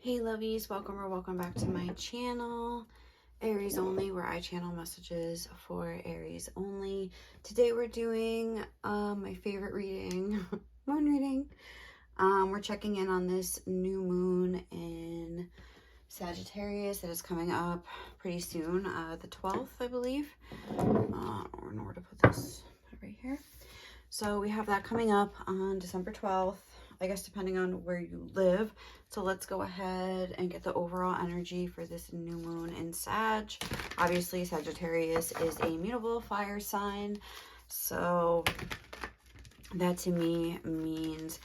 Hey lovies, welcome or welcome back to my channel, Aries only, where I channel messages for Aries only. Today we're doing my favorite reading, moon reading. We're checking in on this new moon in Sagittarius that is coming up pretty soon, the 12th, I believe. I don't know where to put this. Put it right here. So we have that coming up on December 12th, I guess, depending on where you live. So let's go ahead and get the overall energy for this new moon in Sag. Obviously, Sagittarius is a mutable fire sign. So that to me means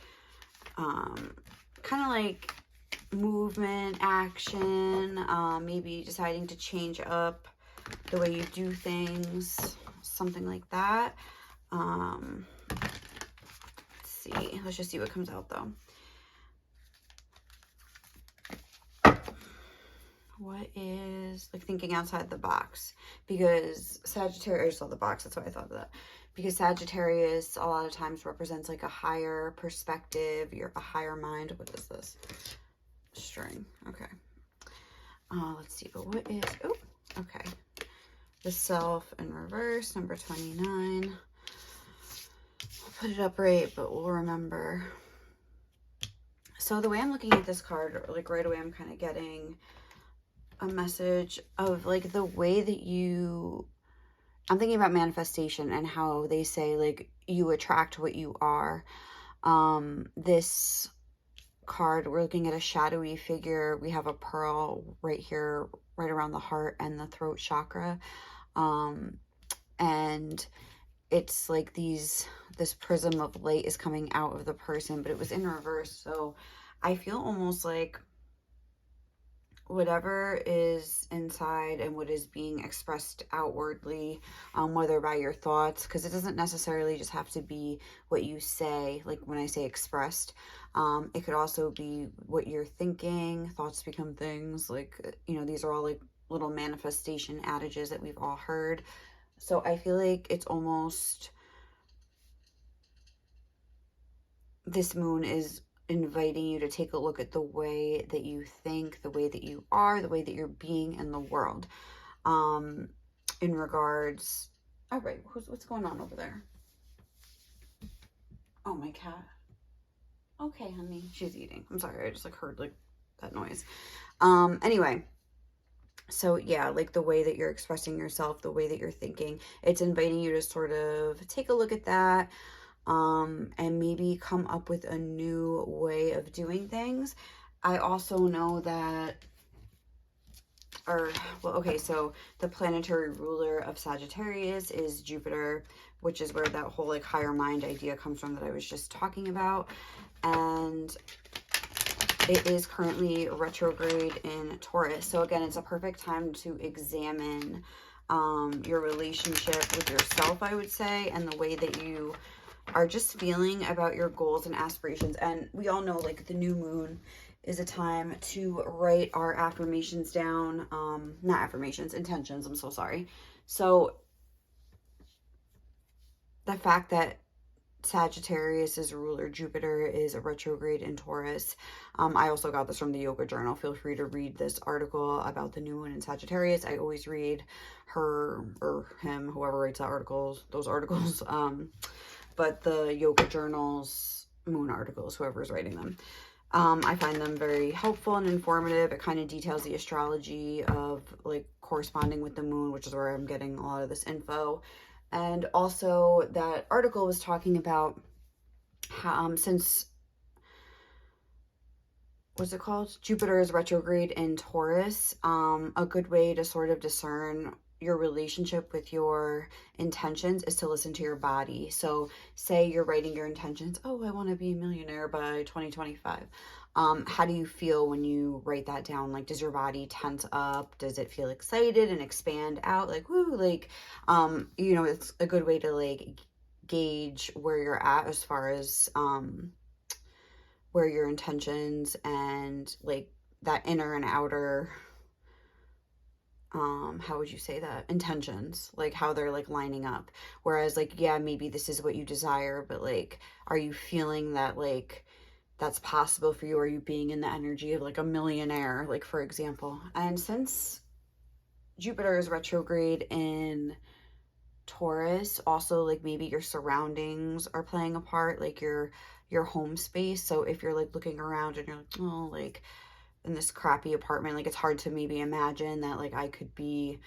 kind of like movement, action, maybe deciding to change up the way you do things, something like that. Let's see. Let's just see what comes out though. What is, like, thinking outside the box? Because Sagittarius, I just saw the box, that's why I thought of that. Because Sagittarius a lot of times represents like a higher perspective, a higher mind. What is this? String. Okay. Let's see. But what is, oh, okay. The Self in reverse, number 29. I'll put it up right, but we'll remember. So the way I'm looking at this card, like right away, I'm kind of getting a message of like the way that I'm thinking about manifestation and how they say like you attract what you are. This card, we're looking at a shadowy figure. We have a pearl right here, right around the heart and the throat chakra. And it's like this prism of light is coming out of the person, but it was in reverse. So I feel almost like whatever is inside and what is being expressed outwardly, whether by your thoughts, because it doesn't necessarily just have to be what you say. Like when I say expressed, it could also be what you're thinking. Thoughts become things. Like, you know, these are all like little manifestation adages that we've all heard. So I feel like it's almost, this moon is inviting you to take a look at the way that you think, the way that you are, the way that you're being in the world. In regards, all right, what's going on over there? Oh, my cat. Okay, honey, she's eating. I'm sorry, I just like heard like that noise. Anyway, so yeah, like the way that you're expressing yourself, the way that you're thinking, it's inviting you to sort of take a look at that. And maybe come up with a new way of doing things. I also know that, so the planetary ruler of Sagittarius is Jupiter, which is where that whole like higher mind idea comes from that I was just talking about. And it is currently retrograde in Taurus. So again, it's a perfect time to examine your relationship with yourself, I would say, and the way that you are just feeling about your goals and aspirations. And we all know like the new moon is a time to write our affirmations down. Not affirmations, intentions. I'm so sorry. So the fact that Sagittarius's ruler Jupiter is a retrograde in Taurus. I also got this from the Yoga Journal. Feel free to read this article about the new moon in Sagittarius. I always read her or him, whoever writes those articles. But the Yoga Journal's moon articles, whoever's writing them. I find them very helpful and informative. It kind of details the astrology of like corresponding with the moon, which is where I'm getting a lot of this info. And also that article was talking about how, since, what's it called? Jupiter is retrograde in Taurus. A good way to sort of discern your relationship with your intentions is to listen to your body. So say you're writing your intentions, oh, I want to be a millionaire by 2025. How do you feel when you write that down? Like, does your body tense up? Does it feel excited and expand out? Like, woo, like, you know, it's a good way to like gauge where you're at as far as, where your intentions and like that inner and outer, how would you say that, intentions, like how they're like lining up. Whereas like, yeah, maybe this is what you desire, but like, are you feeling that like that's possible for you, or you being in the energy of like a millionaire, like for example. And since Jupiter is retrograde in Taurus, also like maybe your surroundings are playing a part, like your home space. So if you're like looking around and you're like, oh, like in this crappy apartment, like it's hard to maybe imagine that like I could be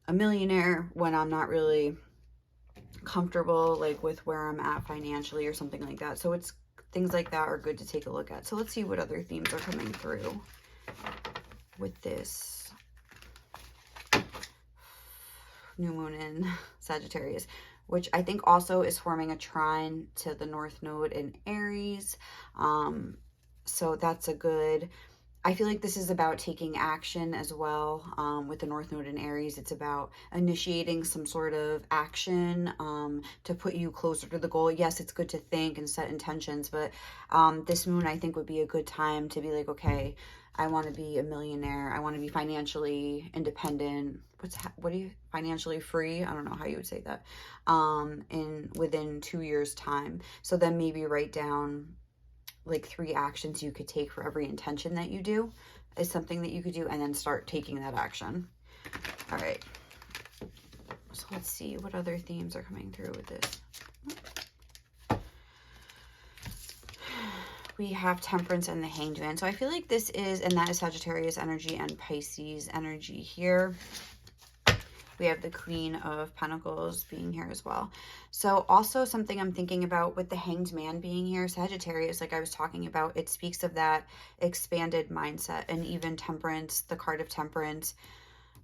a millionaire when I'm not really comfortable like with where I'm at financially or something like that. So it's things like that are good to take a look at. So let's see what other themes are coming through with this new moon in Sagittarius, which I think also is forming a trine to the North Node in Aries. So that's a good, I feel like this is about taking action as well. With the North Node in Aries, it's about initiating some sort of action to put you closer to the goal. Yes, it's good to think and set intentions, but this moon, I think, would be a good time to be like, okay, I want to be a millionaire. I want to be financially independent. Financially free? I don't know how you would say that. Within 2 years' time. So then maybe write down like 3 actions you could take for every intention that you do is something that you could do, and then start taking that action. All right. So let's see what other themes are coming through with this. We have Temperance and the Hanged Man. So I feel like this is, and that is Sagittarius energy and Pisces energy here. We have the Queen of Pentacles being here as well. So also something I'm thinking about with the Hanged Man being here, Sagittarius, like I was talking about, it speaks of that expanded mindset. And even Temperance, the card of Temperance,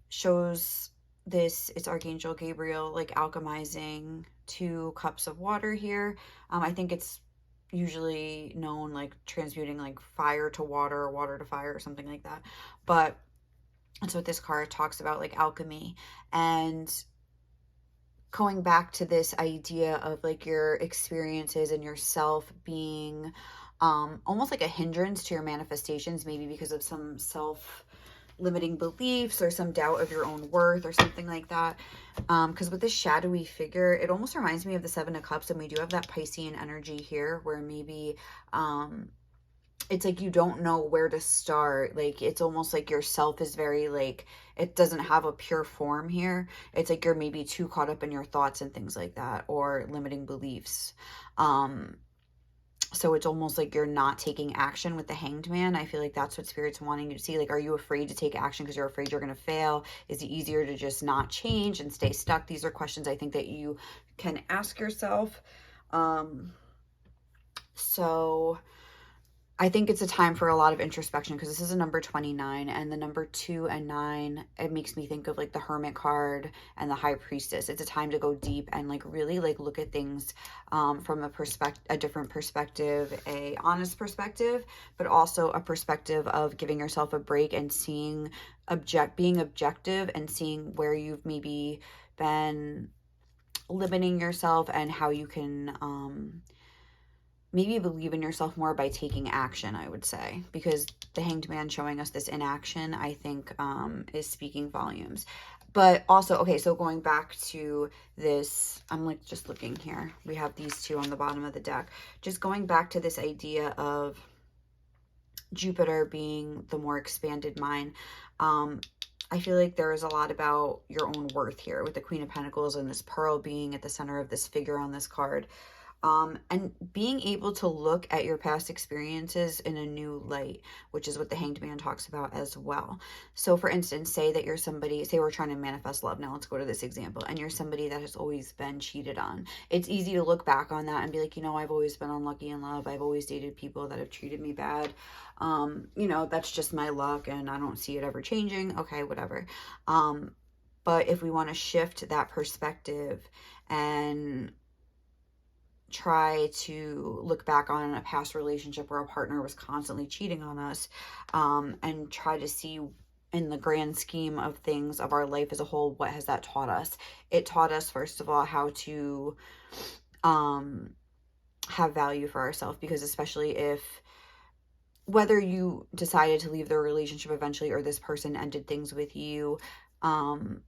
shows this, it's Archangel Gabriel, like alchemizing 2 cups of water here. I think it's usually known like transmuting like fire to water or water to fire or something like that. But that's what this card talks about, like alchemy, and going back to this idea of like your experiences and yourself being almost like a hindrance to your manifestations, maybe because of some self-limiting beliefs or some doubt of your own worth or something like that. Because with this shadowy figure, it almost reminds me of the 7 of Cups, and we do have that Piscean energy here where maybe it's like you don't know where to start. Like it's almost like yourself is very like, it doesn't have a pure form here. It's like you're maybe too caught up in your thoughts and things like that, or limiting beliefs. So it's almost like you're not taking action with the Hanged Man. I feel like that's what Spirit's wanting you to see. Like, are you afraid to take action because you're afraid you're going to fail? Is it easier to just not change and stay stuck? These are questions I think that you can ask yourself. So I think it's a time for a lot of introspection, because this is a number 29, and the number 2 and 9, it makes me think of like the Hermit card and the High Priestess. It's a time to go deep and like really like look at things from a different perspective, a honest perspective, but also a perspective of giving yourself a break and seeing being objective and seeing where you've maybe been limiting yourself and how you can maybe believe in yourself more by taking action, I would say, because the Hanged Man showing us this inaction, I think, is speaking volumes. But also, okay, so going back to this, I'm like just looking here. We have these 2 on the bottom of the deck. Just going back to this idea of Jupiter being the more expanded mind. I feel like there is a lot about your own worth here with the Queen of Pentacles and this pearl being at the center of this figure on this card. And being able to look at your past experiences in a new light, which is what the Hanged Man talks about as well. So for instance, say that you're somebody, say we're trying to manifest love. Now let's go to this example, and you're somebody that has always been cheated on. It's easy to look back on that and be like, you know, I've always been unlucky in love. I've always dated people that have treated me bad. You know, that's just my luck and I don't see it ever changing. Okay, whatever. But if we want to shift that perspective and try to look back on a past relationship where a partner was constantly cheating on us, and try to see in the grand scheme of things of our life as a whole, what has that taught us? It taught us, first of all, how to have value for ourselves, because especially if whether you decided to leave the relationship eventually or this person ended things with you,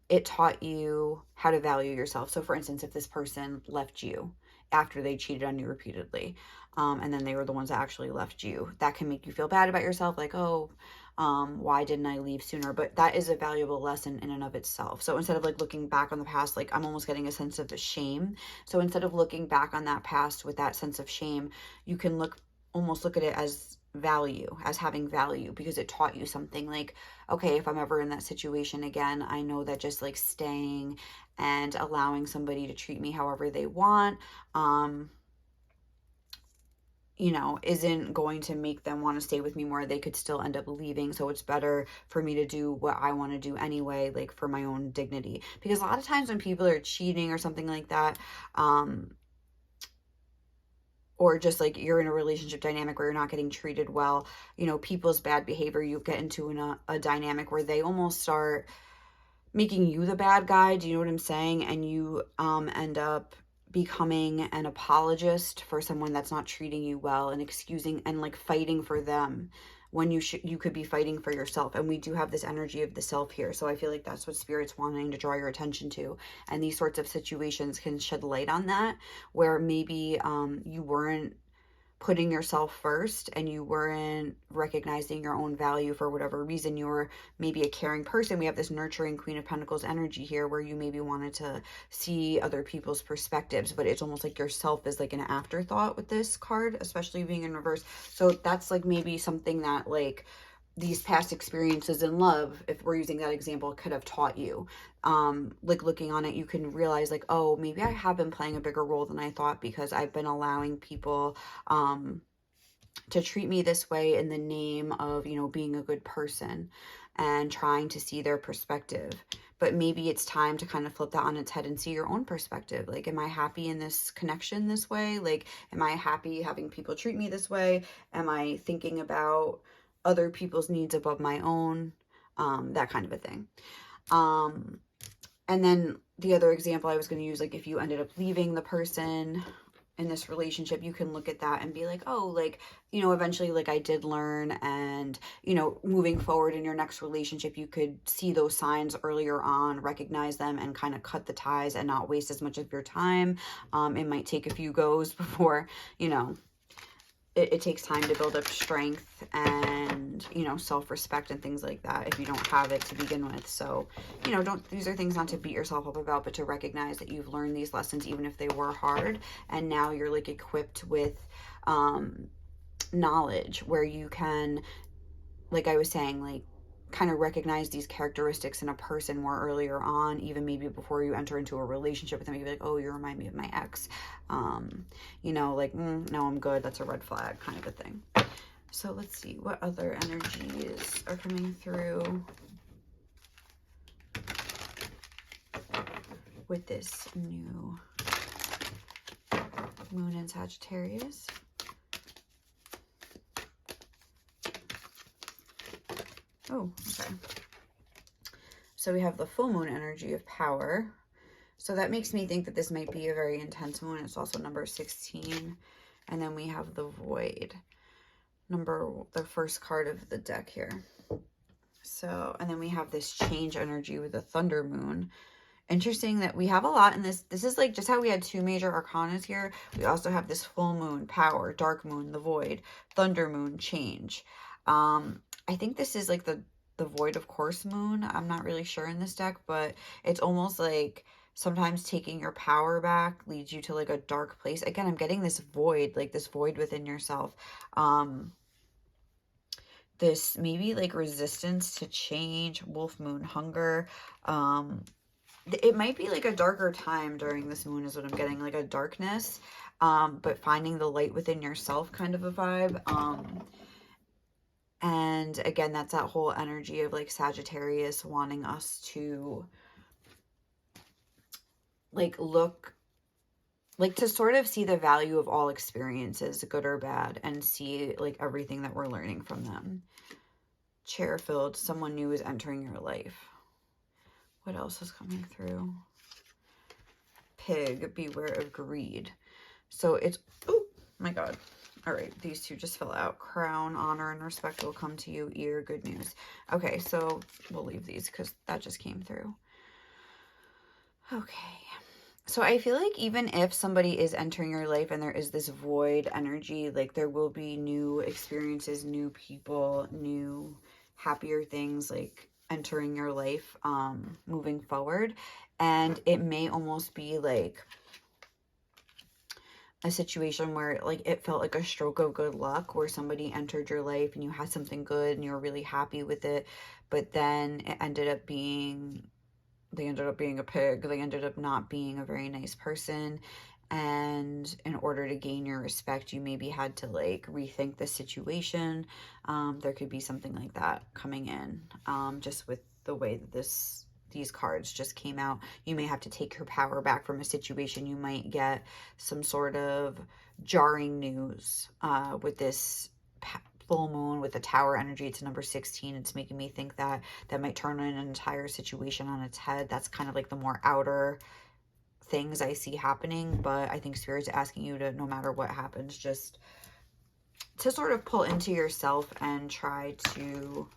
it taught you how to value yourself. So for instance, if this person left you after they cheated on you repeatedly, and then they were the ones that actually left you. That can make you feel bad about yourself, like, oh, why didn't I leave sooner? But that is a valuable lesson in and of itself. So instead of like looking back on the past, like I'm almost getting a sense of the shame. So instead of looking back on that past with that sense of shame, you can almost look at it as value, as having value, because it taught you something. Like, okay, if I'm ever in that situation again, I know that just like staying and allowing somebody to treat me however they want, you know, isn't going to make them want to stay with me more. They could still end up leaving. So it's better for me to do what I want to do anyway, like for my own dignity. Because a lot of times when people are cheating or something like that, or just like you're in a relationship dynamic where you're not getting treated well, you know, people's bad behavior, you get into a dynamic where they almost start making you the bad guy. Do you know what I'm saying? And you end up becoming an apologist for someone that's not treating you well, and excusing and like fighting for them when you could be fighting for yourself. And we do have this energy of the self here. So I feel like that's what Spirit's wanting to draw your attention to. And these sorts of situations can shed light on that, where maybe you weren't putting yourself first and you weren't recognizing your own value for whatever reason. You were maybe a caring person. We have this nurturing Queen of Pentacles energy here, where you maybe wanted to see other people's perspectives, but it's almost like yourself is like an afterthought with this card, especially being in reverse. So that's like maybe something that like these past experiences in love, if we're using that example, could have taught you. Like looking on it, you can realize like, oh, maybe I have been playing a bigger role than I thought, because I've been allowing people to treat me this way in the name of, you know, being a good person and trying to see their perspective. But maybe it's time to kind of flip that on its head and see your own perspective. Like, am I happy in this connection this way? Like, am I happy having people treat me this way? Am I thinking about other people's needs above my own? That kind of a thing. And then the other example I was going to use, like if you ended up leaving the person in this relationship, you can look at that and be like, oh, like, you know, eventually like I did learn, and, you know, moving forward in your next relationship, you could see those signs earlier on, recognize them, and kind of cut the ties and not waste as much of your time. It might take a few goes before, you know, it takes time to build up strength and, you know, self-respect and things like that if you don't have it to begin with. So, you know, these are things not to beat yourself up about, but to recognize that you've learned these lessons, even if they were hard. And now you're like equipped with knowledge where you can, like I was saying, like kind of recognize these characteristics in a person more earlier on, even maybe before you enter into a relationship with them. You'd be like, oh, you remind me of my ex. You know, like, no, I'm good. That's a red flag kind of a thing. So let's see what other energies are coming through with this new moon in Sagittarius. Oh, okay. So we have the full moon energy of power. So that makes me think that this might be a very intense moon. It's also number 16. And then we have the void, the first card of the deck here. So, and then we have this change energy with the thunder moon. Interesting that we have a lot in this. This is like just how we had two major arcanas here. We also have this full moon, power, dark moon, the void, thunder moon, change. I think this is like the void of course moon. I'm not really sure in this deck, but it's almost like sometimes taking your power back leads you to like a dark place. Again, I'm getting this void, like this void within yourself. This maybe like resistance to change, wolf moon, hunger. It might be like a darker time during this moon is what I'm getting, like a darkness, but finding the light within yourself kind of a vibe. And again, that's that whole energy of like Sagittarius wanting us to like look, like to sort of see the value of all experiences, good or bad, and see like everything that we're learning from them. Chair filled, someone new is entering your life. What else is coming through? Pig, beware of greed. So it's, oh my God. All right, these two just fell out. Crown, honor, and respect will come to you. Ear, good news. Okay, so we'll leave these because that just came through. Okay, So I feel like even if somebody is entering your life and there is this void energy, like there will be new experiences, new people, new happier things like entering your life moving forward. And it may almost be like a situation where like it felt like a stroke of good luck where somebody entered your life and you had something good and you were really happy with it, but then it ended up being they ended up being a pig. They ended up not being a very nice person. And in order to gain your respect, you maybe had to like rethink the situation. There could be something like that coming in, just with the way that these cards just came out. You may have to take your power back from a situation. You might get some sort of jarring news with this full moon with the tower energy. It's number 16. It's making me think that that might turn an entire situation on its head. That's kind of like the more outer things I see happening, but I think Spirit's asking you to, no matter what happens, just to sort of pull into yourself and try to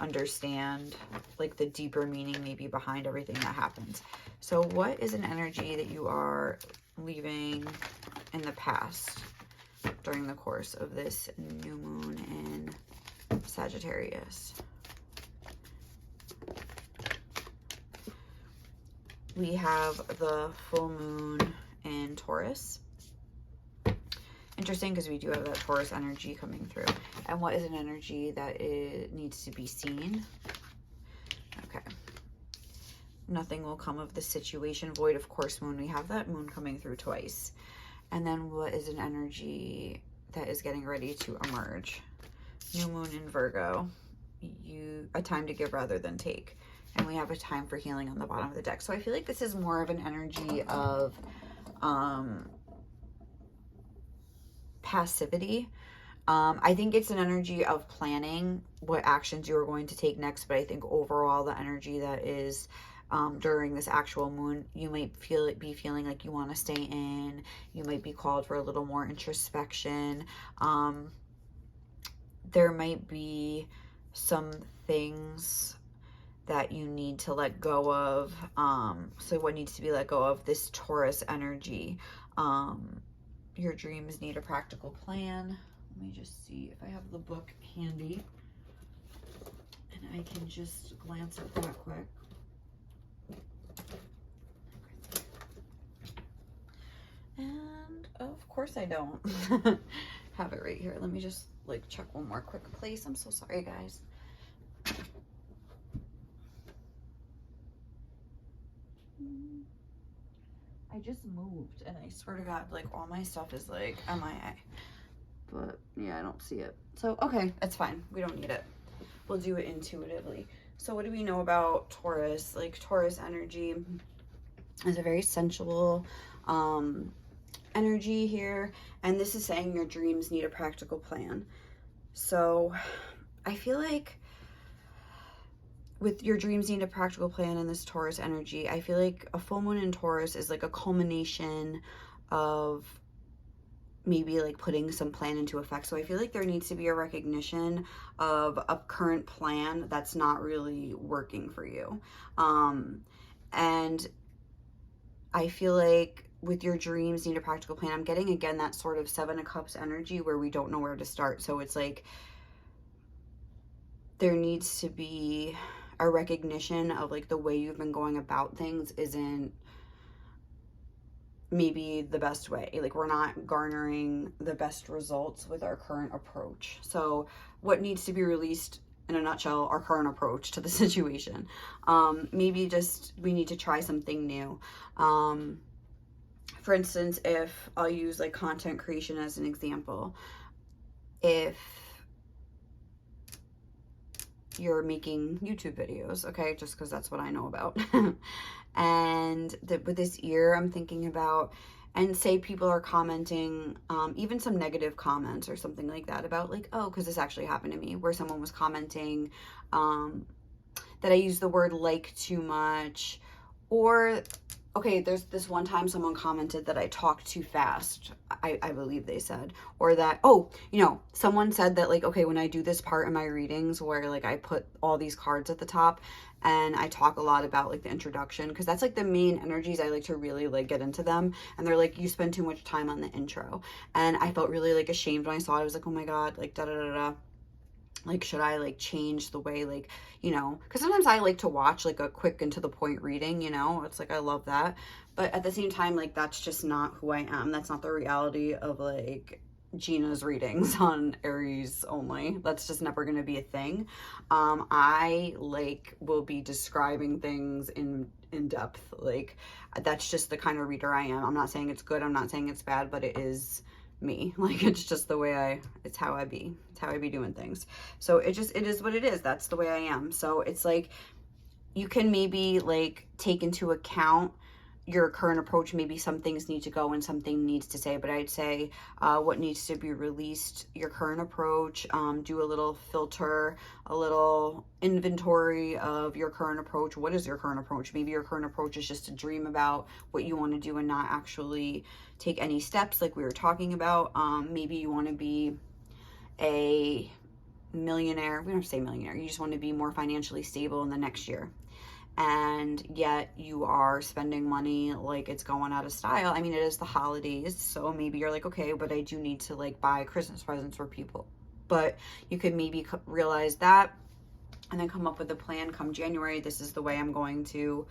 understand like the deeper meaning maybe behind everything that happens. So what is an energy that you are leaving in the past during the course of this new moon in Sagittarius? We have the full moon in Taurus. Interesting, because we do have that Taurus energy coming through. And what is an energy that needs to be seen? Okay. Nothing will come of the situation. Void of course moon. We have that moon coming through twice. And then what is an energy that is getting ready to emerge? New moon in Virgo. A time to give rather than take. And we have a time for healing on the bottom of the deck. So I feel like this is more of an energy of passivity. I think it's an energy of planning what actions you are going to take next. But I think overall the energy that is during this actual moon, you might be feeling like you want to stay in. You might be called for a little more introspection. There might be some things that you need to let go of. So what needs to be let go of? This Taurus energy. Your dreams need a practical plan. Let me just see if I have the book handy and I can just glance at that quick. And of course I don't have it right here. Let me just like check one more quick place. I'm so sorry, guys. I just moved and I swear to God, like all my stuff is like MIA. But yeah, I don't see it. So, okay, it's fine. We don't need it. We'll do it intuitively. So what do we know about Taurus? Like Taurus energy is a very sensual energy here. And this is saying your dreams need a practical plan. So I feel like with your dreams need a practical plan in this Taurus energy, I feel like a full moon in Taurus is like a culmination of maybe like putting some plan into effect. So I feel like there needs to be a recognition of a current plan that's not really working for you. And I feel like with your dreams need a practical plan, I'm getting again that sort of 7 of Cups energy where we don't know where to start. So it's like there needs to be a recognition of like the way you've been going about things isn't maybe the best way. Like we're not garnering the best results with our current approach. So what needs to be released in a nutshell, our current approach to the situation. Maybe just we need to try something new. For instance, if I'll use like content creation as an example, if you're making YouTube videos, okay, just because that's what I know about. And with this year, I'm thinking about, and say people are commenting, even some negative comments or something like that about like, oh, because this actually happened to me, where someone was commenting that I use the word like too much, or okay, there's this one time someone commented that I talk too fast. I believe they said, or that, oh, someone said that, like, okay, when I do this part in my readings where like I put all these cards at the top and I talk a lot about like the introduction, because that's like the main energies. I like to really like get into them. And they're like, you spend too much time on the intro. And I felt really like ashamed when I saw it. I was like, oh my God, like da da da da. Like, should I like change the way, like, because sometimes I like to watch like a quick and to the point reading, it's like I love that, but at the same time, like, that's just not who I am. That's not the reality of like Gina's readings on Aries only. That's just never going to be a thing. I like will be describing things in depth. Like, that's just the kind of reader I am. I'm not saying it's good, I'm not saying it's bad, but it is me. Like, it's just the way it's how I be. It's how I be doing things. So it is what it is. That's the way I am. So it's like, you can maybe like take into account your current approach. Maybe some things need to go and something needs to stay, but I'd say what needs to be released, your current approach. Do a little filter, a little inventory of your current approach. What is your current approach? Maybe your current approach is just to dream about what you want to do and not actually take any steps like we were talking about. Maybe you want to be a millionaire. We don't have to say millionaire. You just want to be more financially stable in the next year, and yet you are spending money like it's going out of style. I mean, it is the holidays, so maybe you're like, okay, but I do need to like buy Christmas presents for people. But you could maybe realize that and then come up with a plan come January. This is the way I'm going to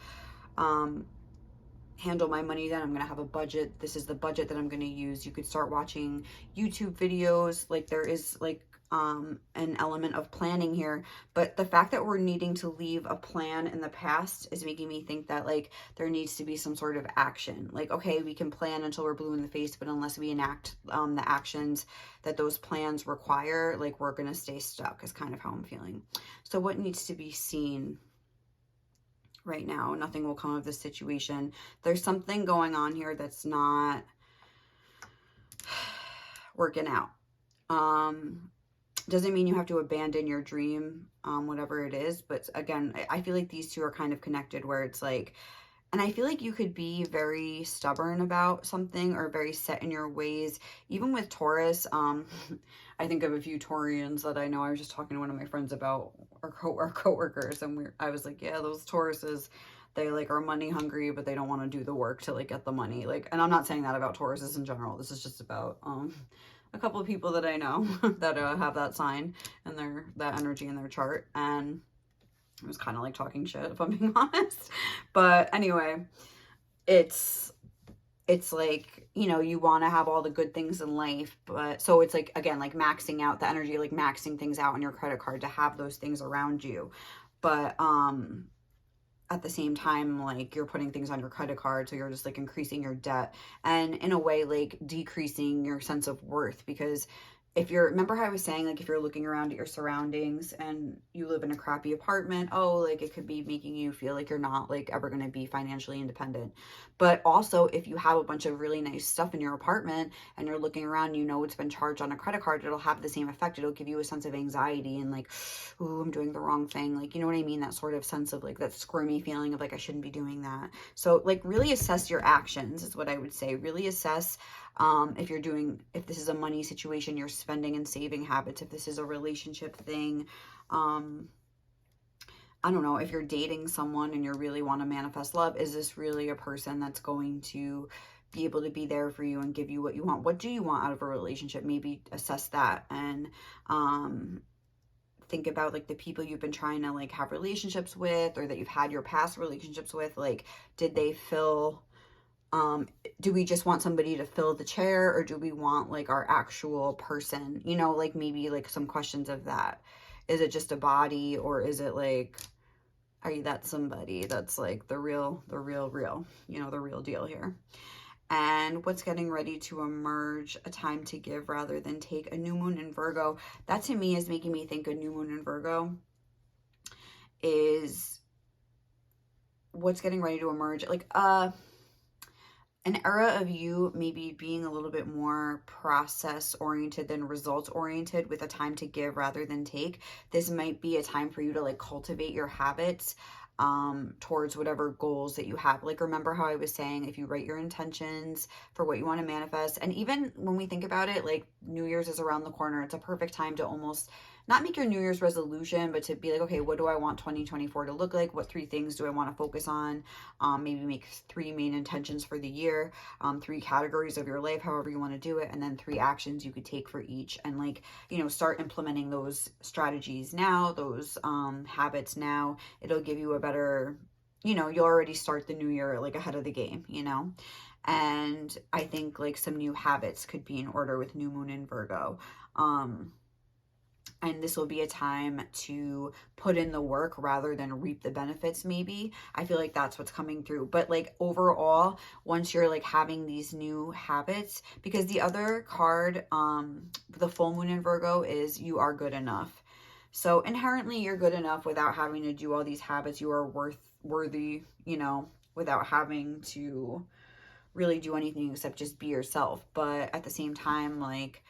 handle my money. Then I'm going to have a budget. This is the budget that I'm going to use. You could start watching YouTube videos. Like, there is like an element of planning here, but the fact that we're needing to leave a plan in the past is making me think that like there needs to be some sort of action. Like, okay, we can plan until we're blue in the face, but unless we enact the actions that those plans require, like, we're going to stay stuck, is kind of how I'm feeling. So what needs to be seen right now? Nothing will come of this situation. There's something going on here that's not working out. Doesn't mean you have to abandon your dream, whatever it is. But again, I feel like these two are kind of connected, where it's like, and I feel like you could be very stubborn about something or very set in your ways. Even with Taurus, I think of a few Taurians that I know. I was just talking to one of my friends about our coworkers, and I was like, yeah, those Tauruses, they like are money hungry, but they don't want to do the work to like get the money. Like, and I'm not saying that about Tauruses in general. This is just about a couple of people that I know that have that sign and that energy in their chart. And it was kind of like talking shit, if I'm being honest. But anyway, it's like, you want to have all the good things in life, but so it's like, again, like maxing out the energy, like maxing things out on your credit card to have those things around you. But at the same time, like, you're putting things on your credit card, so you're just like increasing your debt and in a way like decreasing your sense of worth. Because remember how I was saying, like, if you're looking around at your surroundings and you live in a crappy apartment, oh, like, it could be making you feel like you're not like ever going to be financially independent. But also, if you have a bunch of really nice stuff in your apartment and you're looking around, it's been charged on a credit card, it'll have the same effect. It'll give you a sense of anxiety and like, ooh, I'm doing the wrong thing. Like, you know what I mean? That sort of sense of like that squirmy feeling of like, I shouldn't be doing that. So like, really assess your actions is what I would say. Really assess if this is a money situation, your spending and saving habits. If this is a relationship thing, I don't know, if you're dating someone and you really want to manifest love, is this really a person that's going to be able to be there for you and give you what you want? What do you want out of a relationship? Maybe assess that and think about like the people you've been trying to like have relationships with, or that you've had your past relationships with. Like, did they fill do we just want somebody to fill the chair, or do we want like our actual person? Like, maybe like some questions of that. Is it just a body, or is it like, are you that somebody that's like the real, the real deal here? And what's getting ready to emerge? A time to give rather than take. A new moon in Virgo. That to me is making me think a new moon in Virgo is what's getting ready to emerge. Like, an era of you maybe being a little bit more process oriented than results oriented, with a time to give rather than take. This might be a time for you to like cultivate your habits. towards whatever goals that you have. Like, remember how I was saying, if you write your intentions for what you want to manifest, and even when we think about it, like New Year's is around the corner, it's a perfect time to almost not make your New Year's resolution, but to be like, okay, what do I want 2024 to look like? What 3 things do I want to focus on? Maybe make 3 main intentions for the year, 3 categories of your life, however you want to do it, and then 3 actions you could take for each. And like, you know, start implementing those strategies now, those habits now. It'll give you a better, you know, you'll already start the new year like ahead of the game, you know. And I think like some new habits could be in order with new moon in Virgo. And this will be a time to put in the work rather than reap the benefits, maybe. I feel like that's what's coming through. But like overall, once you're like having these new habits, because the other card, the full moon in Virgo, is you are good enough. So inherently you're good enough without having to do all these habits. You are worthy, you know, without having to really do anything except just be yourself. But at the same time, like,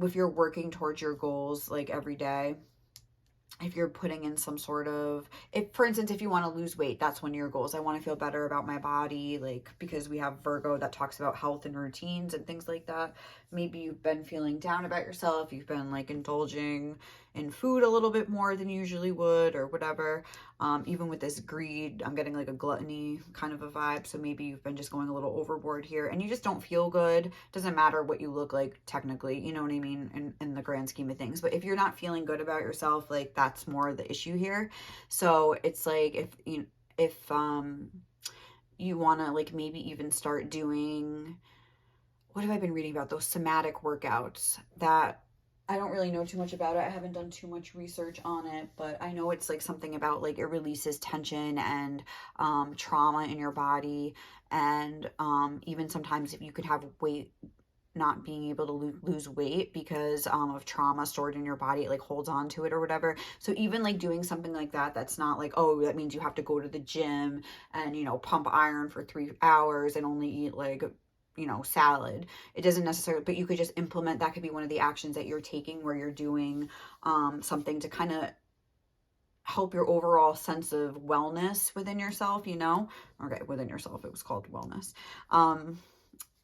if you're working towards your goals like every day, if you're putting in some sort of, if for instance, if you want to lose weight, that's one of your goals. I want to feel better about my body, like, because we have Virgo that talks about health and routines and things like that. Maybe you've been feeling down about yourself, you've been like indulging in food a little bit more than you usually would, or whatever. Even with this greed, I'm getting like a gluttony kind of a vibe. So maybe you've been just going a little overboard here and you just don't feel good. Doesn't matter what you look like technically, you know what I mean, in the grand scheme of things. But if you're not feeling good about yourself, like, that's more the issue here. So it's like, if you want to like maybe even start doing, what have I been reading about, those somatic workouts that I don't really know too much about it. I haven't done too much research on it, but I know it's like something about like it releases tension and trauma in your body. And even sometimes if you could have weight, not being able to lose weight because of trauma stored in your body, it like holds on to it or whatever. So even like doing something like that, that's not like, oh, that means you have to go to the gym and, you know, pump iron for 3 hours and only eat like, you know, salad. It doesn't necessarily, but you could just implement, that could be one of the actions that you're taking, where you're doing something to kind of help your overall sense of wellness within yourself, you know. Okay, within yourself, it was called wellness.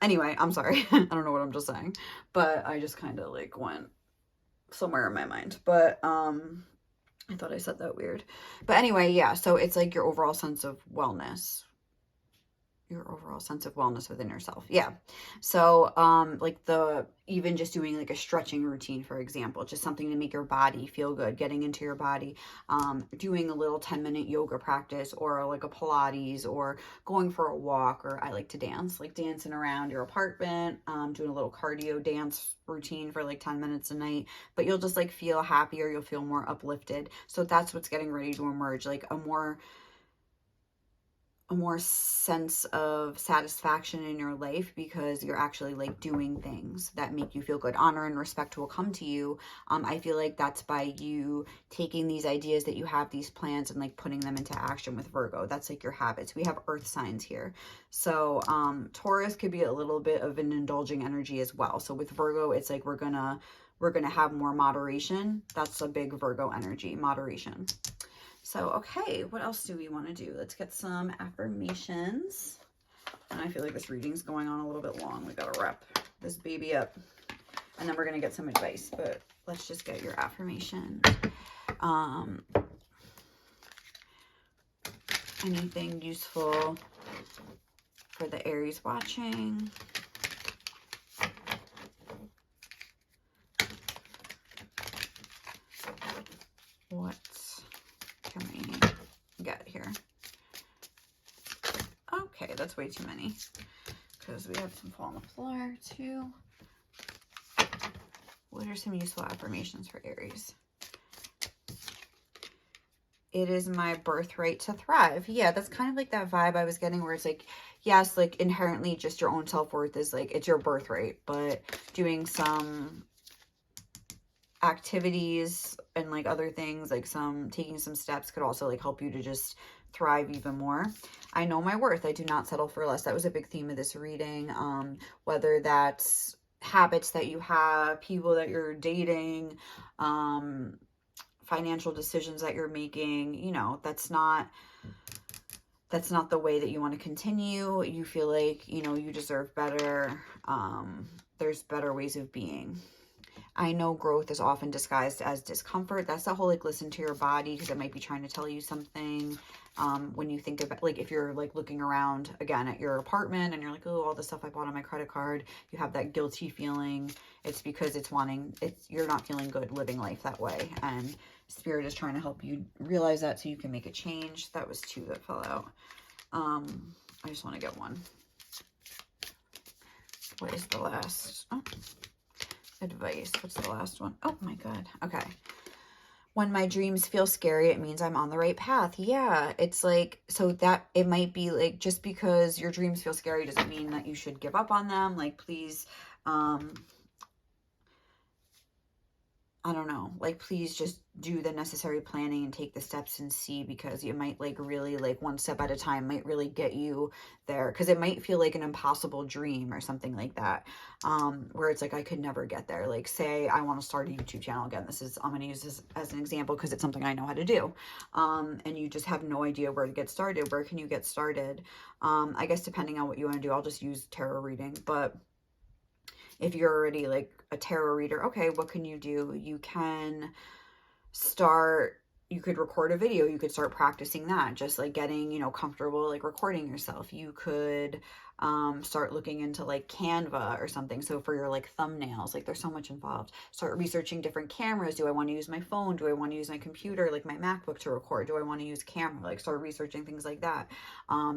Anyway, I'm sorry. I don't know what I'm just saying, but I just kind of like went somewhere in my mind. But I thought I said that weird. But anyway, yeah, so it's like your overall sense of wellness. Your overall sense of wellness within yourself. Yeah. So like even just doing like a stretching routine, for example, just something to make your body feel good, getting into your body, doing a little 10-minute yoga practice, or like a Pilates, or going for a walk, or I like to dance, like dancing around your apartment, doing a little cardio dance routine for like 10 minutes a night. But you'll just like feel happier, you'll feel more uplifted. So that's what's getting ready to emerge, like a more sense of satisfaction in your life, because you're actually like doing things that make you feel good. Honor and respect will come to you. I feel like that's by you taking these ideas that you have, these plans, and like putting them into action with Virgo. That's like your habits. We have earth signs here. So Taurus could be a little bit of an indulging energy as well. So with Virgo, it's like we're gonna have more moderation. That's a big Virgo energy, moderation. So, okay, what else do we want to do? Let's get some affirmations. And I feel like this reading's going on a little bit long. We got to wrap this baby up. And then we're going to get some advice. But let's just get your affirmations. Anything useful for the Aries watching? What can we get here? Okay, that's way too many, because we have some fall on the floor too. What are some useful affirmations for Aries? It is my birthright to thrive. Yeah, that's kind of like that vibe I was getting, where it's like, yes, like inherently just your own self-worth is like, it's your birthright, but doing some activities and like other things, like taking some steps, could also like help you to just thrive even more. I know my worth. I do not settle for less. That was a big theme of this reading. Whether that's habits that you have, people that you're dating, financial decisions that you're making, you know, that's not the way that you want to continue. You feel like, you know, you deserve better. There's better ways of being. I know growth is often disguised as discomfort. That's the whole, like, listen to your body, because it might be trying to tell you something. When you think about, like, if you're like looking around again at your apartment and you're like, oh, all the stuff I bought on my credit card, you have that guilty feeling. It's because you're not feeling good living life that way. And Spirit is trying to help you realize that so you can make a change. That was 2 that fell out. I just want to get 1. What is the last? Oh. Advice. What's the last one? Oh my God. Okay. When my dreams feel scary, it means I'm on the right path. Yeah. It's like, so that it might be like, just because your dreams feel scary doesn't mean that you should give up on them. Like, please, I don't know, like, please just do the necessary planning and take the steps and see, because you might, like, really, like, 1 step at a time might really get you there, because it might feel like an impossible dream or something like that, where it's like, I could never get there. Like, say I want to start a YouTube channel again. I'm going to use this as an example because it's something I know how to do, and you just have no idea where to get started. Where can you get started? I guess depending on what you want to do, I'll just use tarot reading, but if you're already like a tarot reader, okay, what can you do? You can you could record a video. You could start practicing that, just like getting, you know, comfortable, like recording yourself. You could start looking into like Canva or something. So for your like thumbnails, like there's so much involved. Start researching different cameras. Do I want to use my phone? Do I want to use my computer, like my MacBook, to record? Do I want to use camera? Like, start researching things like that.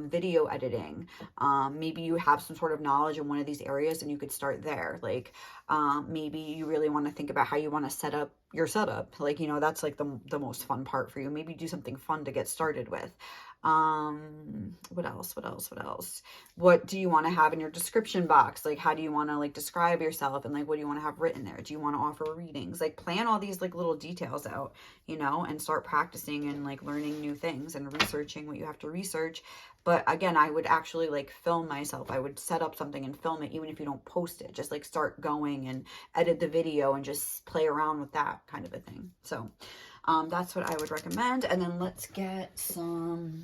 Video editing. Maybe you have some sort of knowledge in one of these areas and you could start there. Like, maybe you really want to think about how you want to set up your setup. Like, you know, that's like the most fun part for you. Maybe do something fun to get started with. What else? What do you want to have in your description box? Like, how do you want to like describe yourself, and like, what do you want to have written there? Do you want to offer readings? Like, plan all these like little details out, you know, and start practicing and like learning new things and researching what you have to research. But again, I would actually like film myself. I would set up something and film it, even if you don't post it. Just like start going and edit the video and just play around with that kind of a thing. So that's what I would recommend. And then let's get some,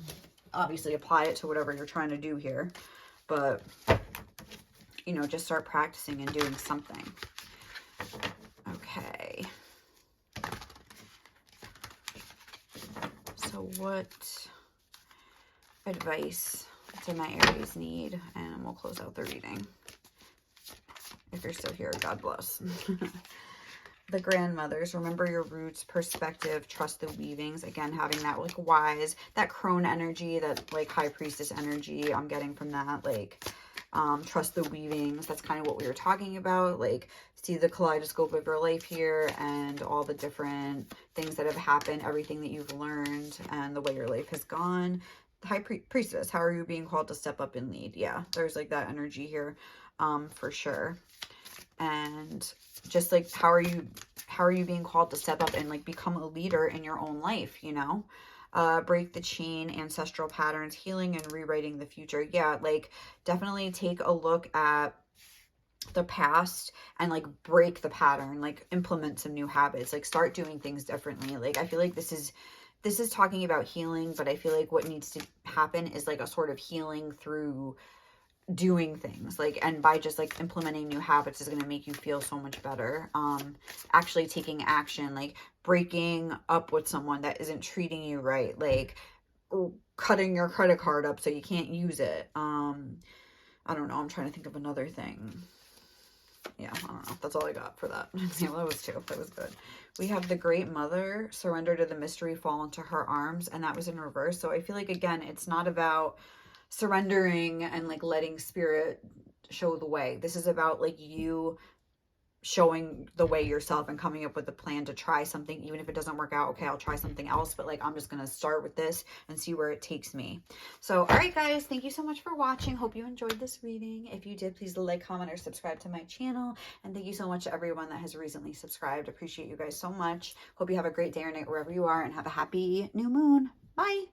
obviously apply it to whatever you're trying to do here. But, you know, just start practicing and doing something. Okay. So what advice do my Aries need? And we'll close out the reading. If you're still here, God bless. The grandmothers, remember your roots, perspective, trust the weavings. Again, having that like wise, that crone energy, that like high priestess energy I'm getting from that. Like, trust the weavings. That's kind of what we were talking about. Like, see the kaleidoscope of your life here and all the different things that have happened, everything that you've learned, and the way your life has gone. High priestess, how are you being called to step up and lead? Yeah, there's like that energy here, for sure. And just like, how are you being called to step up and like become a leader in your own life, you know? Break the chain, ancestral patterns, healing and rewriting the future. Yeah, like, definitely take a look at the past and like break the pattern, like implement some new habits, like start doing things differently. Like, I feel like this is talking about healing, but I feel like what needs to happen is like a sort of healing through doing things, like, and by just like implementing new habits is going to make you feel so much better. Actually taking action, like breaking up with someone that isn't treating you right, like cutting your credit card up so you can't use it. I don't know, I'm trying to think of another thing. Yeah, I don't know. That's all I got for that. Yeah, that was 2. That was good. We have the Great Mother, surrender to the mystery, fall into her arms, and that was in reverse. So I feel like, again, it's not about surrendering and like letting spirit show the way. This is about like you showing the way yourself and coming up with a plan to try something. Even if it doesn't work out, okay, I'll try something else, but like, I'm just gonna start with this and see where it takes me. So all right, guys, thank you so much for watching. Hope you enjoyed this reading. If you did, please like, comment, or subscribe to my channel. And thank you so much to everyone that has recently subscribed. Appreciate you guys so much. Hope you have a great day or night wherever you are, and have a happy new moon. Bye.